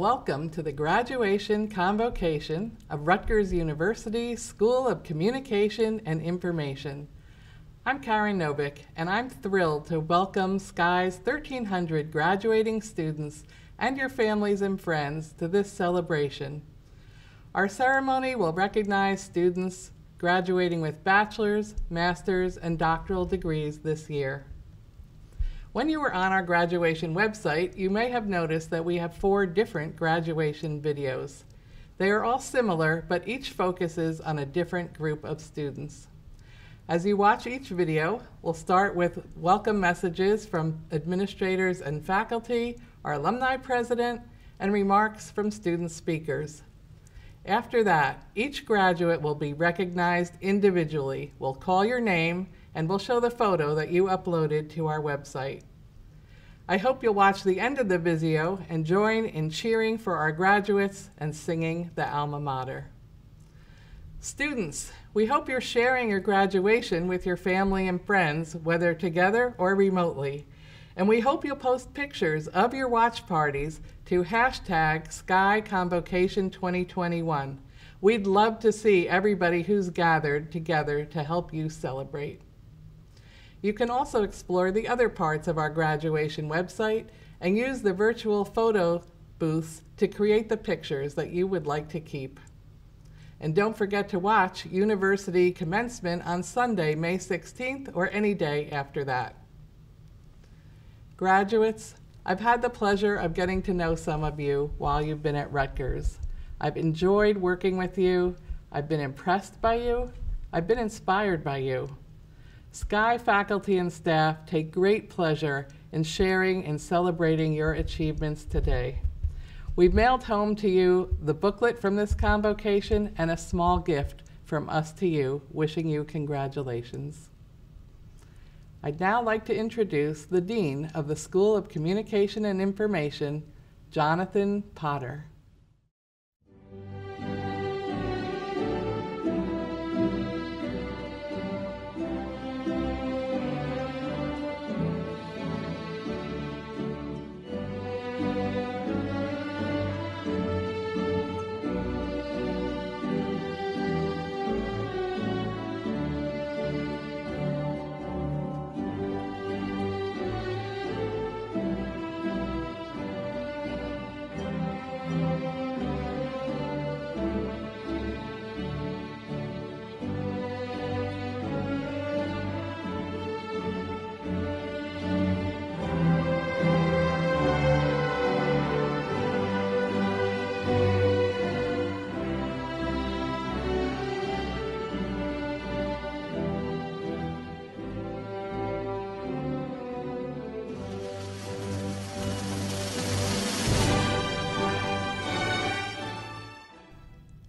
welcome to the Graduation Convocation of Rutgers University School of Communication and Information. I'm Karen Novick, and I'm thrilled to welcome SCI's 1,300 graduating students and your families and friends to this celebration. Our ceremony will recognize students graduating with bachelor's, master's, and doctoral degrees this year. When you were on our graduation website, you may have noticed that we have 4 different graduation videos. They are all similar, but each focuses on a different group of students. As you watch each video, we'll start with welcome messages from administrators and faculty, our alumni president, and remarks from student speakers. After that, each graduate will be recognized individually. We'll call your name, and we'll show the photo that you uploaded to our website. I hope you'll watch the end of the video and join in cheering for our graduates and singing the alma mater. Students, we hope you're sharing your graduation with your family and friends, whether together or remotely. And we hope you'll post pictures of your watch parties to hashtag SCIConvocation2021. We'd love to see everybody who's gathered together to help you celebrate. You can also explore the other parts of our graduation website and use the virtual photo booths to create the pictures that you would like to keep. And don't forget to watch University Commencement on Sunday, May 16th, or any day after that. Graduates, I've had the pleasure of getting to know some of you while you've been at Rutgers. I've enjoyed working with you. I've been impressed by you. I've been inspired by you. SCI faculty and staff take great pleasure in sharing and celebrating your achievements today. We've mailed home to you the booklet from this convocation and a small gift from us to you, wishing you congratulations. I'd now like to introduce the Dean of the School of Communication and Information, Jonathan Potter.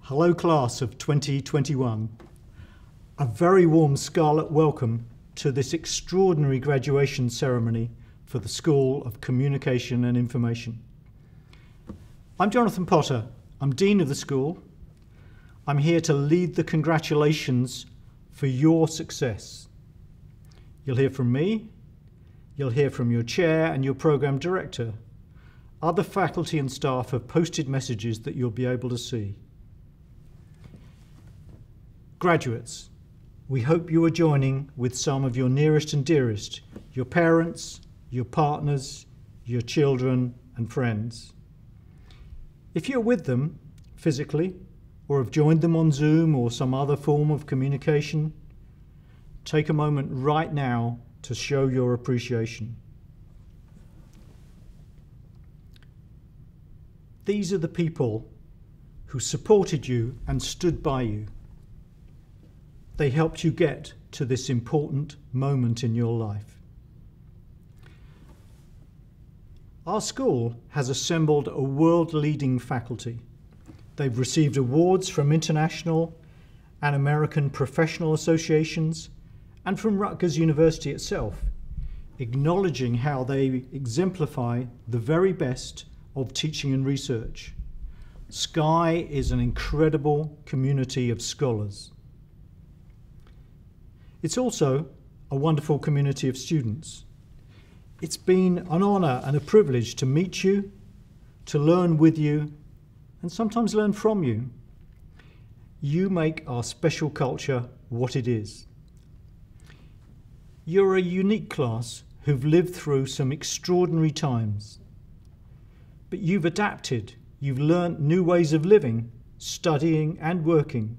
Hello class of 2021. A very warm scarlet welcome to this extraordinary graduation ceremony for the School of Communication and Information. I'm Jonathan Potter. I'm Dean of the school. I'm here to lead the congratulations for your success. You'll hear from me, you'll hear from your chair and your program director. Other faculty and staff have posted messages that you'll be able to see. Graduates, we hope you are joining with some of your nearest and dearest, your parents, your partners, your children and friends. If you're with them physically or have joined them on Zoom or some other form of communication, take a moment right now to show your appreciation. These are the people who supported you and stood by you. They helped you get to this important moment in your life. Our school has assembled a world-leading faculty. They've received awards from international and American professional associations and from Rutgers University itself, acknowledging how they exemplify the very best of teaching and research. SCI is an incredible community of scholars. It's also a wonderful community of students. It's been an honor and a privilege to meet you, to learn with you, and sometimes learn from you. You make our special culture what it is. You're a unique class who've lived through some extraordinary times. But you've adapted, you've learnt new ways of living, studying and working.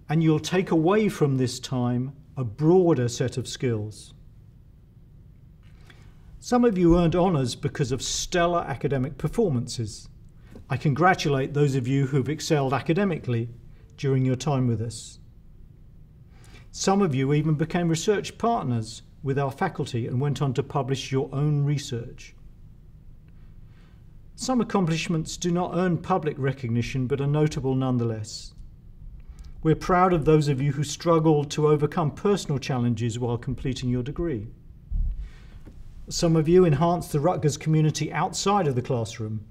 And you'll take away from this time a broader set of skills. Some of you earned honours because of stellar academic performances. I congratulate those of you who've excelled academically during your time with us. Some of you even became research partners with our faculty and went on to publish your own research. Some accomplishments do not earn public recognition but are notable nonetheless. We're proud of those of you who struggled to overcome personal challenges while completing your degree. Some of you enhanced the Rutgers community outside of the classroom.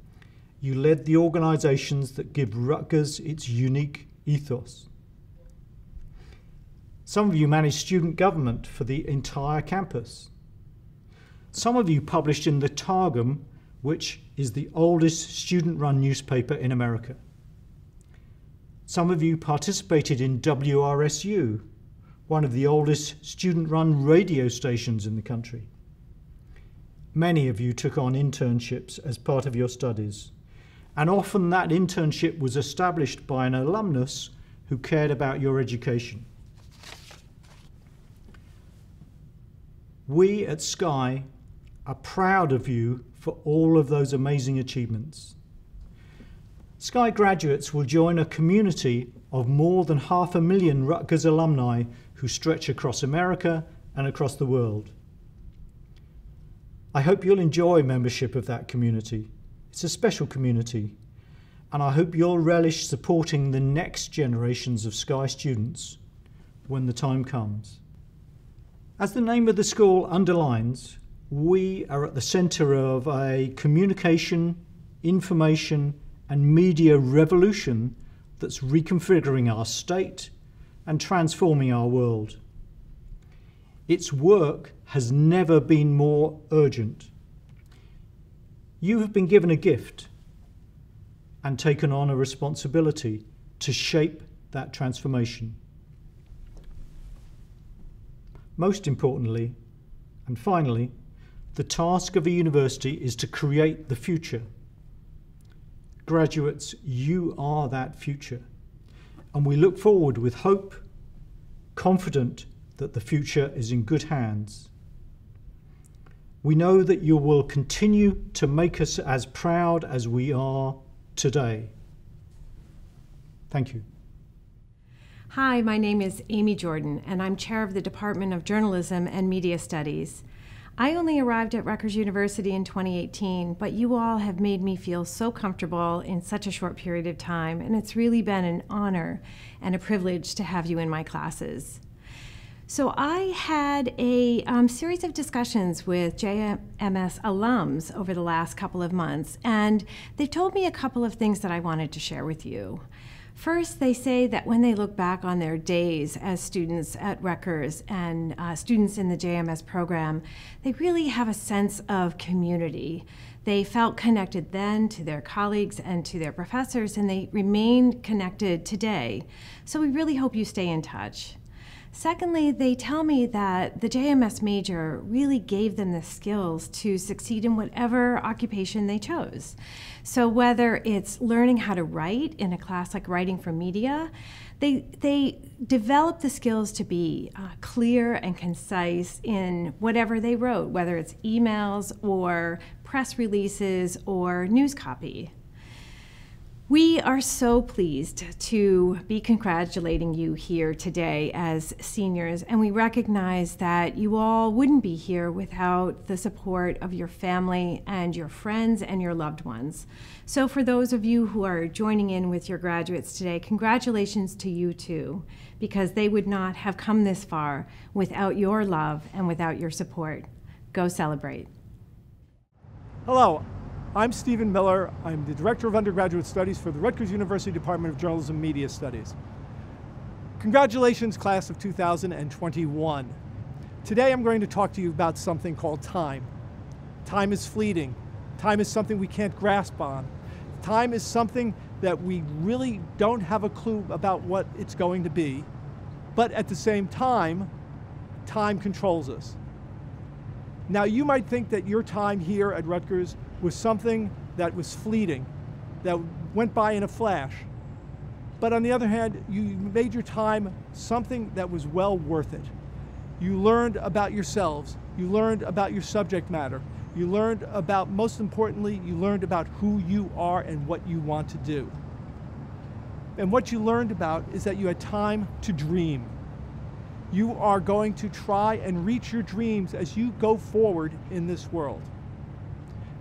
You led the organisations that give Rutgers its unique ethos. Some of you managed student government for the entire campus. Some of you published in the Targum, which is the oldest student-run newspaper in America. Some of you participated in WRSU, one of the oldest student-run radio stations in the country. Many of you took on internships as part of your studies, and often that internship was established by an alumnus who cared about your education. We at SCI are proud of you for all of those amazing achievements. SCI graduates will join a community of more than 500,000 Rutgers alumni who stretch across America and across the world. I hope you'll enjoy membership of that community. It's a special community, and I hope you'll relish supporting the next generations of SCI students when the time comes. As the name of the school underlines, we are at the centre of a communication, information and media revolution that's reconfiguring our state and transforming our world. Its work has never been more urgent. You have been given a gift and taken on a responsibility to shape that transformation. Most importantly, and finally, the task of a university is to create the future. Graduates, you are that future, and we look forward with hope, confident that the future is in good hands. We know that you will continue to make us as proud as we are today. Thank you. Hi, my name is Amy Jordan, and I'm chair of the Department of Journalism and Media Studies. I only arrived at Rutgers University in 2018, but you all have made me feel so comfortable in such a short period of time, and it's really been an honor and a privilege to have you in my classes. So I had a series of discussions with JMS alums over the last couple of months, and they've told me a couple of things that I wanted to share with you. First, they say that when they look back on their days as students at Rutgers and students in the JMS program, they really have a sense of community. They felt connected then to their colleagues and to their professors, and they remain connected today. So we really hope you stay in touch. Secondly, they tell me that the JMS major really gave them the skills to succeed in whatever occupation they chose. So whether it's learning how to write in a class like Writing for Media, they develop the skills to be clear and concise in whatever they wrote, whether it's emails or press releases or news copy. We are so pleased to be congratulating you here today as seniors, and we recognize that you all wouldn't be here without the support of your family and your friends and your loved ones. So for those of you who are joining in with your graduates today, congratulations to you too, because they would not have come this far without your love and without your support. Go celebrate. Hello. I'm Stephen Miller. I'm the Director of Undergraduate Studies for the Rutgers University Department of Journalism and Media Studies. Congratulations, class of 2021. Today I'm going to talk to you about something called time. Time is fleeting. Time is something we can't grasp on. Time is something that we really don't have a clue about what it's going to be, but at the same time, time controls us. Now, you might think that your time here at Rutgers was something that was fleeting, that went by in a flash. But on the other hand, you made your time something that was well worth it. You learned about yourselves. You learned about your subject matter. You learned about, most importantly, you learned about who you are and what you want to do. And what you learned about is that you had time to dream. You are going to try and reach your dreams as you go forward in this world.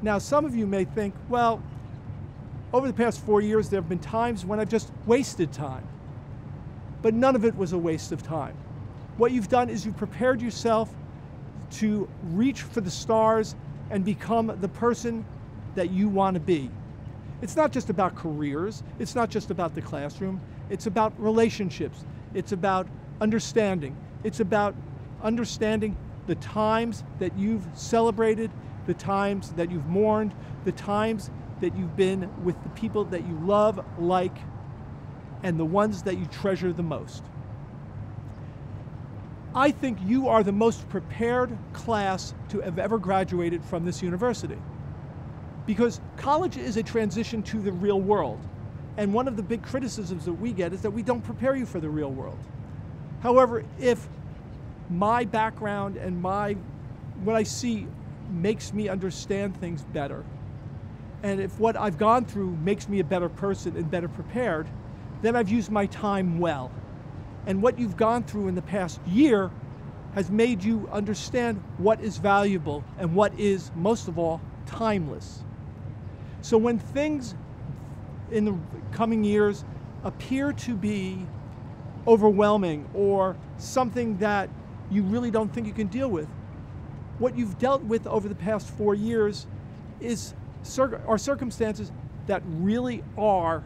Now, some of you may think, well, over the past 4 years, there have been times when I've just wasted time. But none of it was a waste of time. What you've done is you've prepared yourself to reach for the stars and become the person that you want to be. It's not just about careers. It's not just about the classroom. It's about relationships. It's about understanding. It's about understanding the times that you've celebrated, the times that you've mourned, the times that you've been with the people that you love, like, and the ones that you treasure the most. I think you are the most prepared class to have ever graduated from this university. Because college is a transition to the real world. And one of the big criticisms that we get is that we don't prepare you for the real world. However, if my background and what I see makes me understand things better, and if what I've gone through makes me a better person and better prepared, then I've used my time well. And what you've gone through in the past year has made you understand what is valuable and what is, most of all, timeless. So when things in the coming years appear to be overwhelming or something that you really don't think you can deal with, what you've dealt with over the past 4 years are circumstances that really are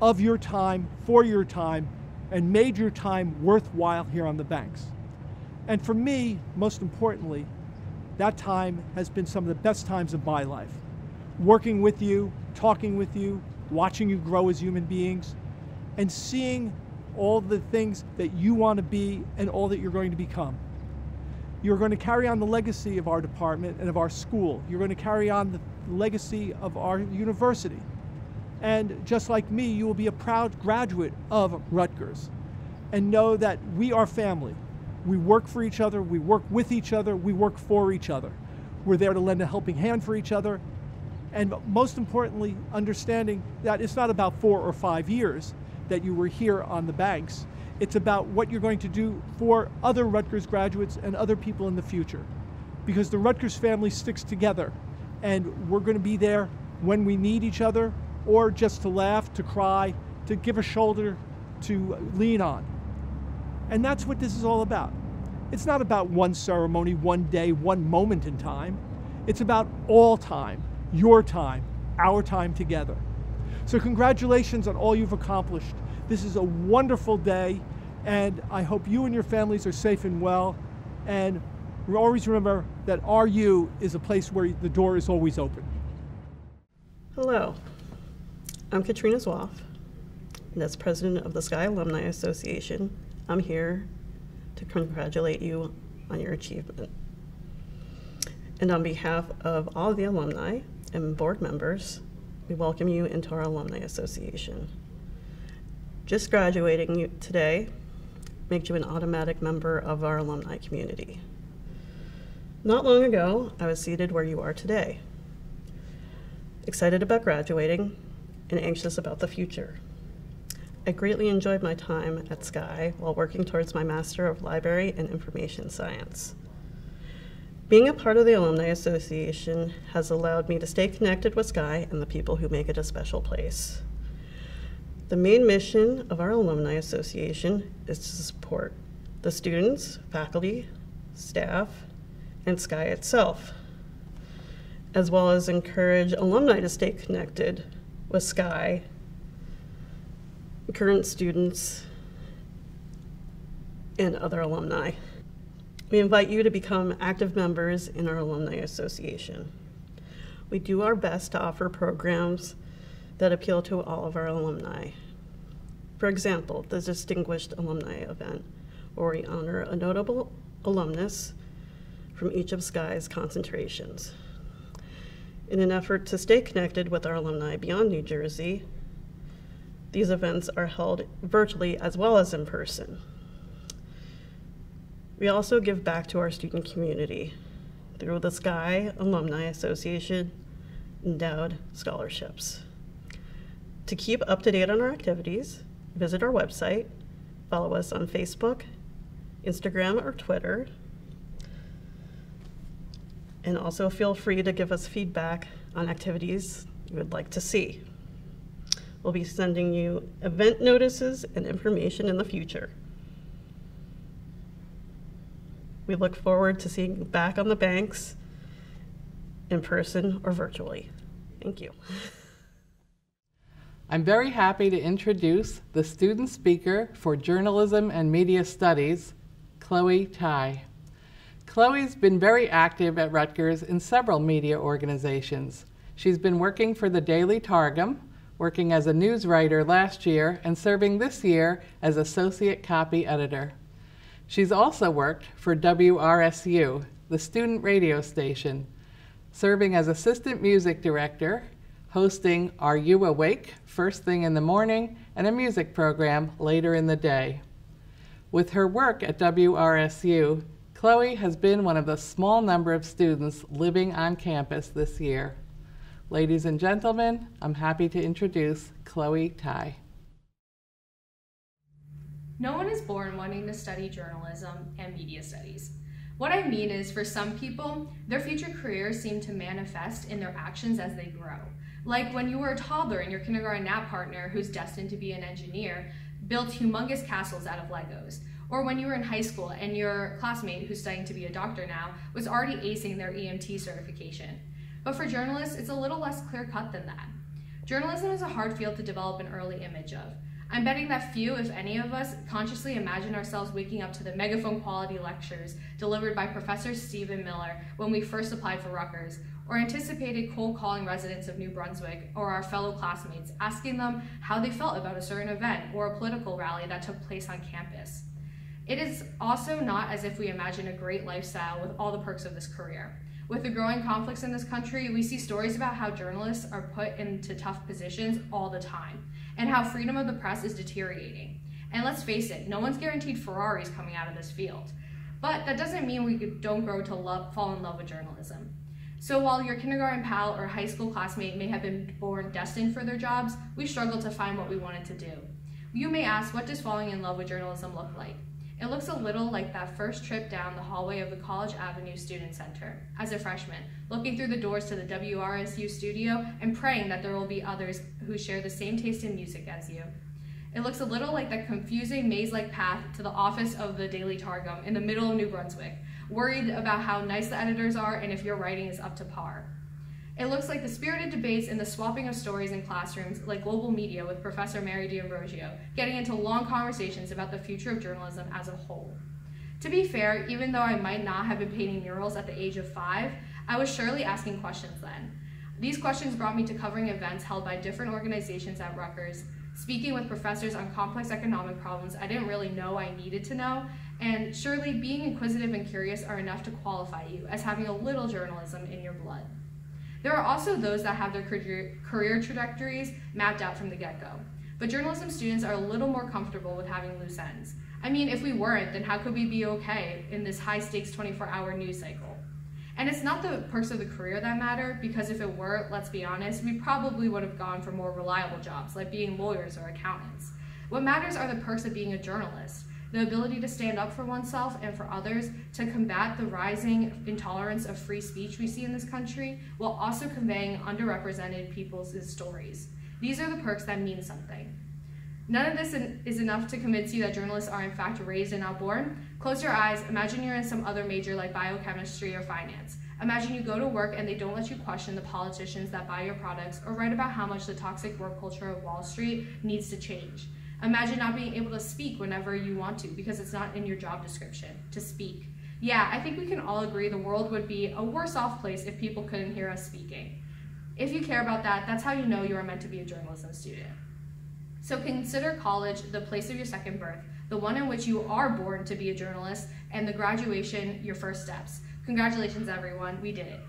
of your time, for your time, and made your time worthwhile here on the banks. And for me, most importantly, that time has been some of the best times of my life. Working with you, talking with you, watching you grow as human beings, and seeing all the things that you want to be and all that you're going to become. You're going to carry on the legacy of our department and of our school. You're going to carry on the legacy of our university. And just like me, you will be a proud graduate of Rutgers and know that we are family. We work for each other, we work with each other, we work for each other. We're there to lend a helping hand for each other. And most importantly, understanding that it's not about 4 or 5 years that you were here on the banks. It's about what you're going to do for other Rutgers graduates and other people in the future. Because the Rutgers family sticks together, and we're going to be there when we need each other, or just to laugh, to cry, to give a shoulder to lean on. And that's what this is all about. It's not about one ceremony, one day, one moment in time. It's about all time, your time, our time together. So congratulations on all you've accomplished. This is a wonderful day, and I hope you and your families are safe and well. And always remember that RU is a place where the door is always open. Hello, I'm Katrina Zwoff, and as president of the SCI Alumni Association, I'm here to congratulate you on your achievement. And on behalf of all the alumni and board members, we welcome you into our Alumni Association. Just graduating you today makes you an automatic member of our alumni community. Not long ago, I was seated where you are today, excited about graduating and anxious about the future. I greatly enjoyed my time at SCI while working towards my Master of Library and Information Science. Being a part of the Alumni Association has allowed me to stay connected with SCI and the people who make it a special place. The main mission of our Alumni Association is to support the students, faculty, staff, and SCI itself, as well as encourage alumni to stay connected with SCI, current students, and other alumni. We invite you to become active members in our Alumni Association. We do our best to offer programs that appeal to all of our alumni. For example, the Distinguished Alumni event, where we honor a notable alumnus from each of SCI's concentrations. In an effort to stay connected with our alumni beyond New Jersey, these events are held virtually as well as in person. We also give back to our student community through the SCI Alumni Association endowed scholarships. To keep up to date on our activities, visit our website, follow us on Facebook, Instagram, or Twitter, and also feel free to give us feedback on activities you would like to see. We'll be sending you event notices and information in the future. We look forward to seeing you back on the banks, in person or virtually. Thank you. I'm very happy to introduce the student speaker for Journalism and Media Studies, Chloe Tai. Chloe's been very active at Rutgers in several media organizations. She's been working for the Daily Targum, working as a news writer last year, and serving this year as associate copy editor. She's also worked for WRSU, the student radio station, serving as assistant music director, hosting Are You Awake? First thing in the morning, and a music program later in the day. With her work at WRSU, Chloe has been one of the small number of students living on campus this year. Ladies and gentlemen, I'm happy to introduce Chloe Tai. No one is born wanting to study journalism and media studies. What I mean is, for some people, their future careers seem to manifest in their actions as they grow. Like when you were a toddler and your kindergarten nap partner, who's destined to be an engineer, built humongous castles out of Legos. Or when you were in high school and your classmate, who's studying to be a doctor now, was already acing their EMT certification. But for journalists, it's a little less clear-cut than that. Journalism is a hard field to develop an early image of. I'm betting that few, if any of us, consciously imagine ourselves waking up to the megaphone quality lectures delivered by Professor Stephen Miller when we first applied for Rutgers, or anticipated cold calling residents of New Brunswick or our fellow classmates, asking them how they felt about a certain event or a political rally that took place on campus. It is also not as if we imagine a great lifestyle with all the perks of this career. With the growing conflicts in this country, we see stories about how journalists are put into tough positions all the time, and how freedom of the press is deteriorating. And let's face it, no one's guaranteed Ferraris coming out of this field. But that doesn't mean we don't grow to fall in love with journalism. So while your kindergarten pal or high school classmate may have been born destined for their jobs, we struggled to find what we wanted to do. You may ask, what does falling in love with journalism look like? It looks a little like that first trip down the hallway of the College Avenue Student Center as a freshman, looking through the doors to the WRSU studio and praying that there will be others who share the same taste in music as you. It looks a little like that confusing maze-like path to the office of the Daily Targum in the middle of New Brunswick, worried about how nice the editors are and if your writing is up to par. It looks like the spirited debates and the swapping of stories in classrooms like global media with Professor Mary D'Ambrosio, getting into long conversations about the future of journalism as a whole. To be fair, even though I might not have been painting murals at the age of 5, I was surely asking questions then. These questions brought me to covering events held by different organizations at Rutgers, speaking with professors on complex economic problems I didn't really know I needed to know, and surely being inquisitive and curious are enough to qualify you as having a little journalism in your blood. There are also those that have their career trajectories mapped out from the get-go, but journalism students are a little more comfortable with having loose ends. I mean, if we weren't, then how could we be okay in this high-stakes 24-hour news cycle? And it's not the perks of the career that matter, because if it were, let's be honest, we probably would have gone for more reliable jobs, like being lawyers or accountants. What matters are the perks of being a journalist, the ability to stand up for oneself and for others, to combat the rising intolerance of free speech we see in this country, while also conveying underrepresented people's stories. These are the perks that mean something. None of this is enough to convince you that journalists are in fact raised and not born. Close your eyes, imagine you're in some other major like biochemistry or finance. Imagine you go to work and they don't let you question the politicians that buy your products or write about how much the toxic work culture of Wall Street needs to change. Imagine not being able to speak whenever you want to because it's not in your job description to speak. Yeah, I think we can all agree the world would be a worse off place if people couldn't hear us speaking. If you care about that, that's how you know you are meant to be a journalism student. So consider college the place of your second birth, the one in which you are born to be a journalist, and the graduation your first steps. Congratulations, everyone. We did it.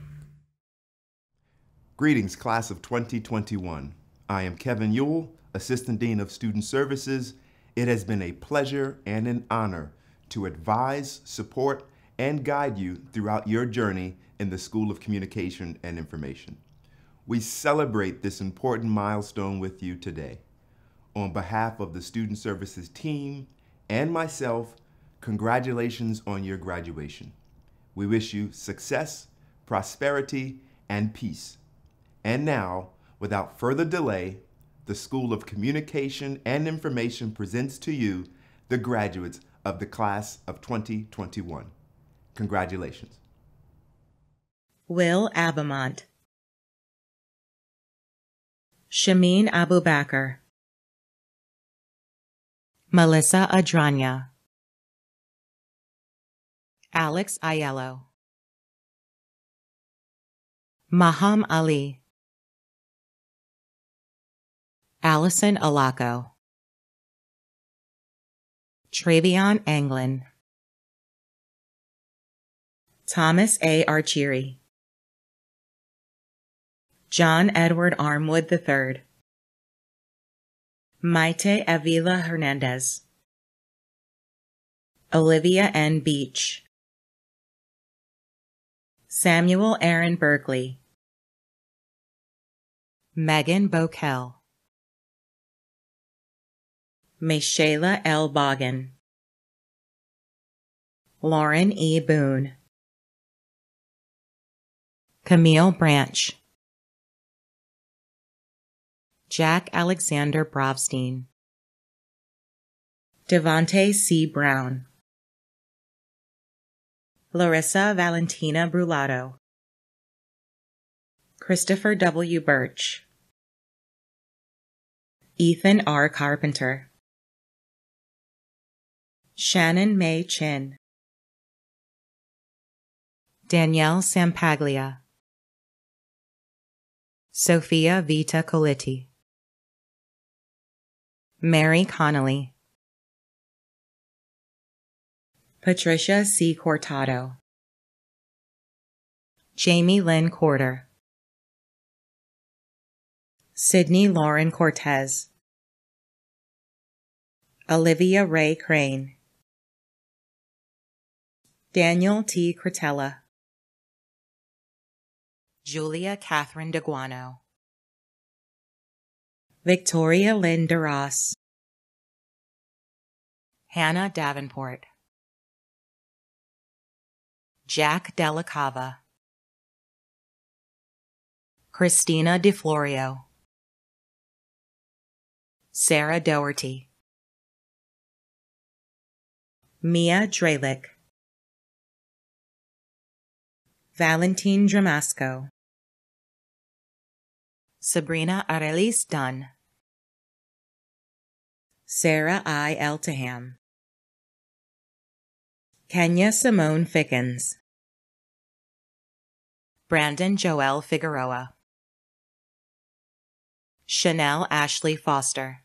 Greetings, class of 2021. I am Kevin Ewell, Assistant Dean of Student Services. It has been a pleasure and an honor to advise, support, and guide you throughout your journey in the School of Communication and Information. We celebrate this important milestone with you today. On behalf of the Student Services team and myself, congratulations on your graduation. We wish you success, prosperity, and peace. And now, without further delay, the School of Communication and Information presents to you the graduates of the class of 2021. Congratulations. Will Abamont, Shameen Abubakar, Melissa Adranya, Alex Aiello, Maham Ali, Allison Alaco, Travion Anglin, Thomas A. Archieri, John Edward Armwood III, Maite Avila Hernandez, Olivia N. Beach, Samuel Aaron Berkeley, Megan Bokel, Meshayla L. Boggin, Lauren E. Boone, Camille Branch, Jack Alexander Brovstein, Devonte C. Brown, Larissa Valentina Brulato, Christopher W. Birch, Ethan R. Carpenter, Shannon May Chin, Danielle Sampaglia, Sophia Vita Coliti, Mary Connolly, Patricia C. Cortado, Jamie Lynn Corder, Sydney Lauren Cortez, Olivia Ray Crane, Daniel T. Cretella, Julia Catherine DeGuano, Victoria Lynn DeRoss, Hannah Davenport, Jack Delacava, Christina DeFlorio, Sarah Doherty, Mia Dralick, Valentine Dramasco, Sabrina Arelis Dunn, Sarah I. Eltaham, Kenya Simone Fickens, Brandon Joel Figueroa, Chanel Ashley Foster,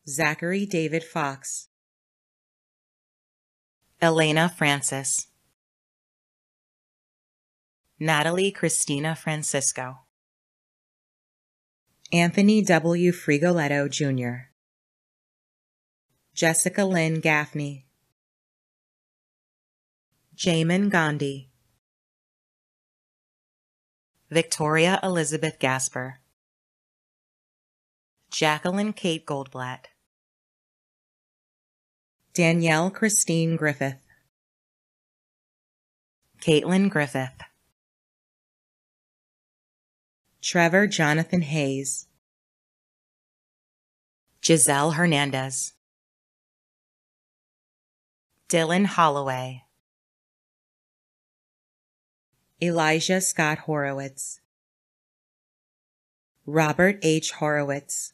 Zachary David Fox, Elena Francis, Natalie Christina Francisco, Anthony W. Frigoletto, Jr., Jessica Lynn Gaffney, Jamin Gandhi, Victoria Elizabeth Gasper, Jacqueline Kate Goldblatt, Danielle Christine Griffith, Caitlin Griffith, Trevor Jonathan Hayes, Giselle Hernandez, Dylan Holloway, Elijah Scott Horowitz, Robert H. Horowitz,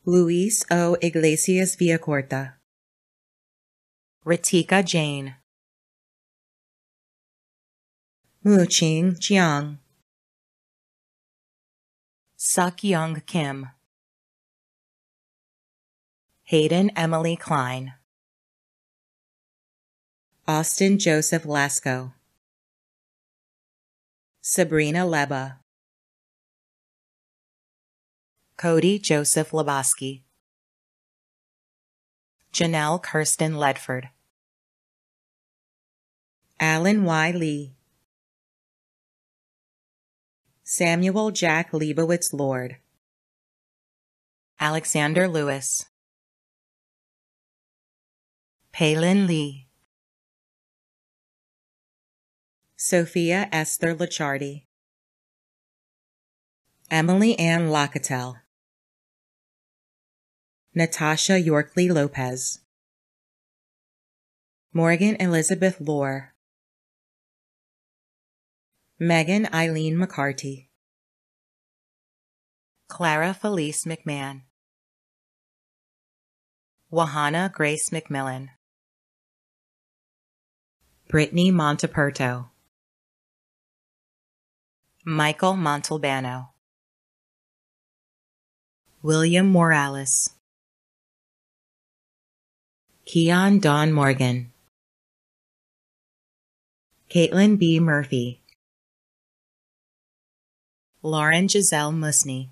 Luis O. Iglesias Villacorta, Ritika Jane, Mu-ching Jiang, Suk-young Kim, Hayden Emily Klein, Austin Joseph Lasko, Sabrina Leba, Cody Joseph Lebowski, Janelle Kirsten Ledford, Alan Y. Lee, Samuel Jack Leibowitz Lord, Alexander Lewis, Palin Lee, Sophia Esther Lichardi, Emily Ann Locatell, Natasha Yorkley Lopez, Morgan Elizabeth Lohr, Megan Eileen McCarty, Clara Felice McMahon, Wahana Grace McMillan, Brittany Monteperto, Michael Montalbano, William Morales, Keon Dawn Morgan, Caitlin B. Murphy, Lauren Giselle Musney,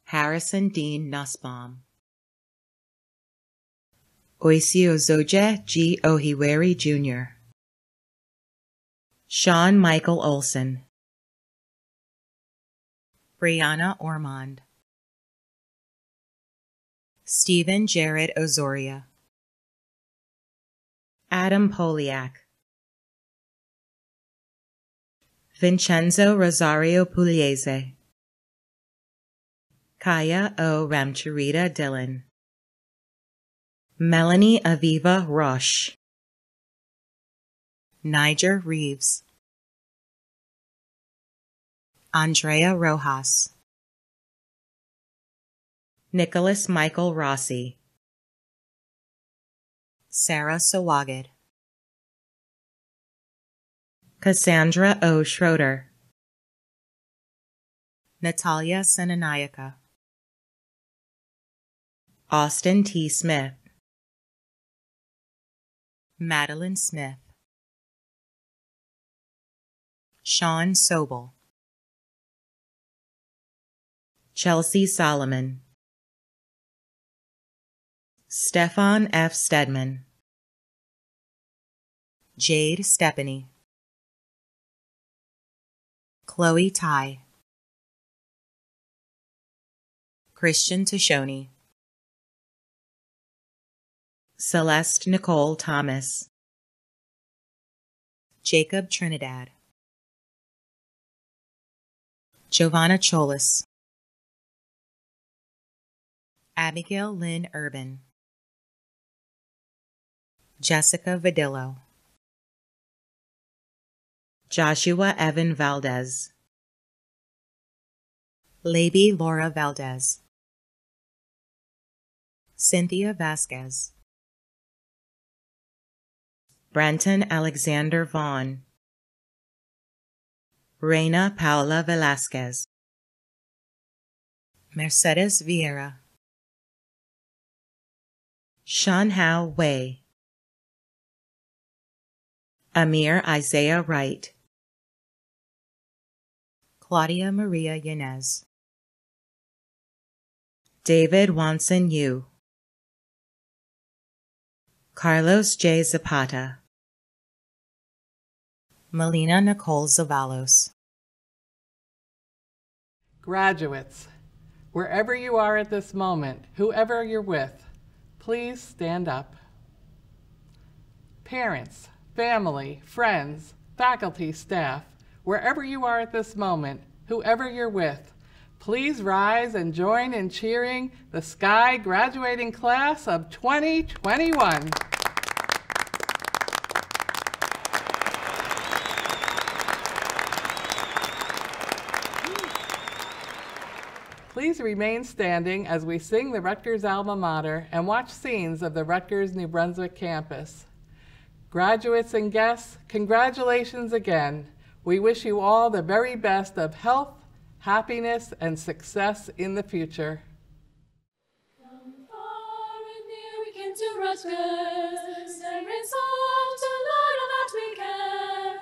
Harrison Dean Nussbaum, Oisiozoje G. Ohiweri Jr., Sean Michael Olson, Brianna Ormond, Stephen Jared Ozoria, Adam Poliak, Vincenzo Rosario Pugliese, Kaya O. Ramcharita Dillon, Melanie Aviva Roche, Niger Reeves, Andrea Rojas, Nicholas Michael Rossi, Sarah Sawagid, Cassandra O. Schroeder, Natalia Senanayaka, Austin T. Smith, Madeline Smith, Sean Sobel, Chelsea Solomon, Stefan F. Stedman, Jade Stephanie, Chloe Ty, Christian Tashoni, Celeste Nicole Thomas, Jacob Trinidad, Giovanna Cholis, Abigail Lynn Urban, Jessica Vadillo, Joshua Evan Valdez, Lady Laura Valdez, Cynthia Vasquez, Brenton Alexander Vaughn, Reina Paula Velasquez, Mercedes Vieira, Shanhao Wei, Amir Isaiah Wright, Claudia Maria Yanez, David Wanson Yu, Carlos J. Zapata, Melina Nicole Zavalos. Graduates, wherever you are at this moment, whoever you're with, please stand up. Parents, family, friends, faculty, staff, wherever you are at this moment, whoever you're with, please rise and join in cheering the SCI graduating class of 2021. Please remain standing as we sing the Rutgers alma mater and watch scenes of the Rutgers, New Brunswick campus. Graduates and guests, congratulations again. We wish you all the very best of health, happiness, and success in the future. From far and near we came to Rutgers, and resolved to learn all that we can.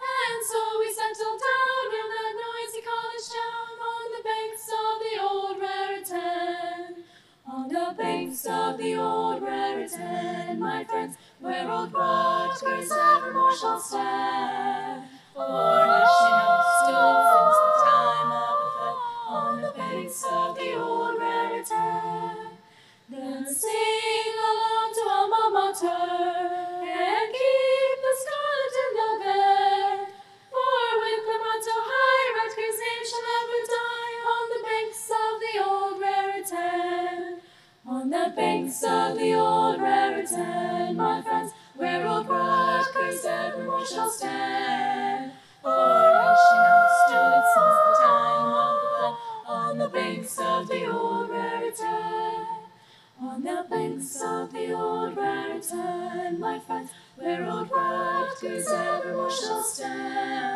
And so we settled down in that noisy college town on the banks of the old Raritan. On the banks of the old Raritan, my friends, where old Rutgers evermore shall stand. For as she now stood since the time of the flood on the banks of the old Raritan. Then sing along to Alma Mater, and keep the scarlet in the bed. For with the motto high, Rutgers' name shall never die on the banks of the old Raritan. On the banks of the old Raritan, my friends, where old Rutgers evermore shall stand. For as she now stood since the time of the flood on the banks of the old Raritan. On the banks of the old Raritan, my friends, where old Rutgers evermore shall stand.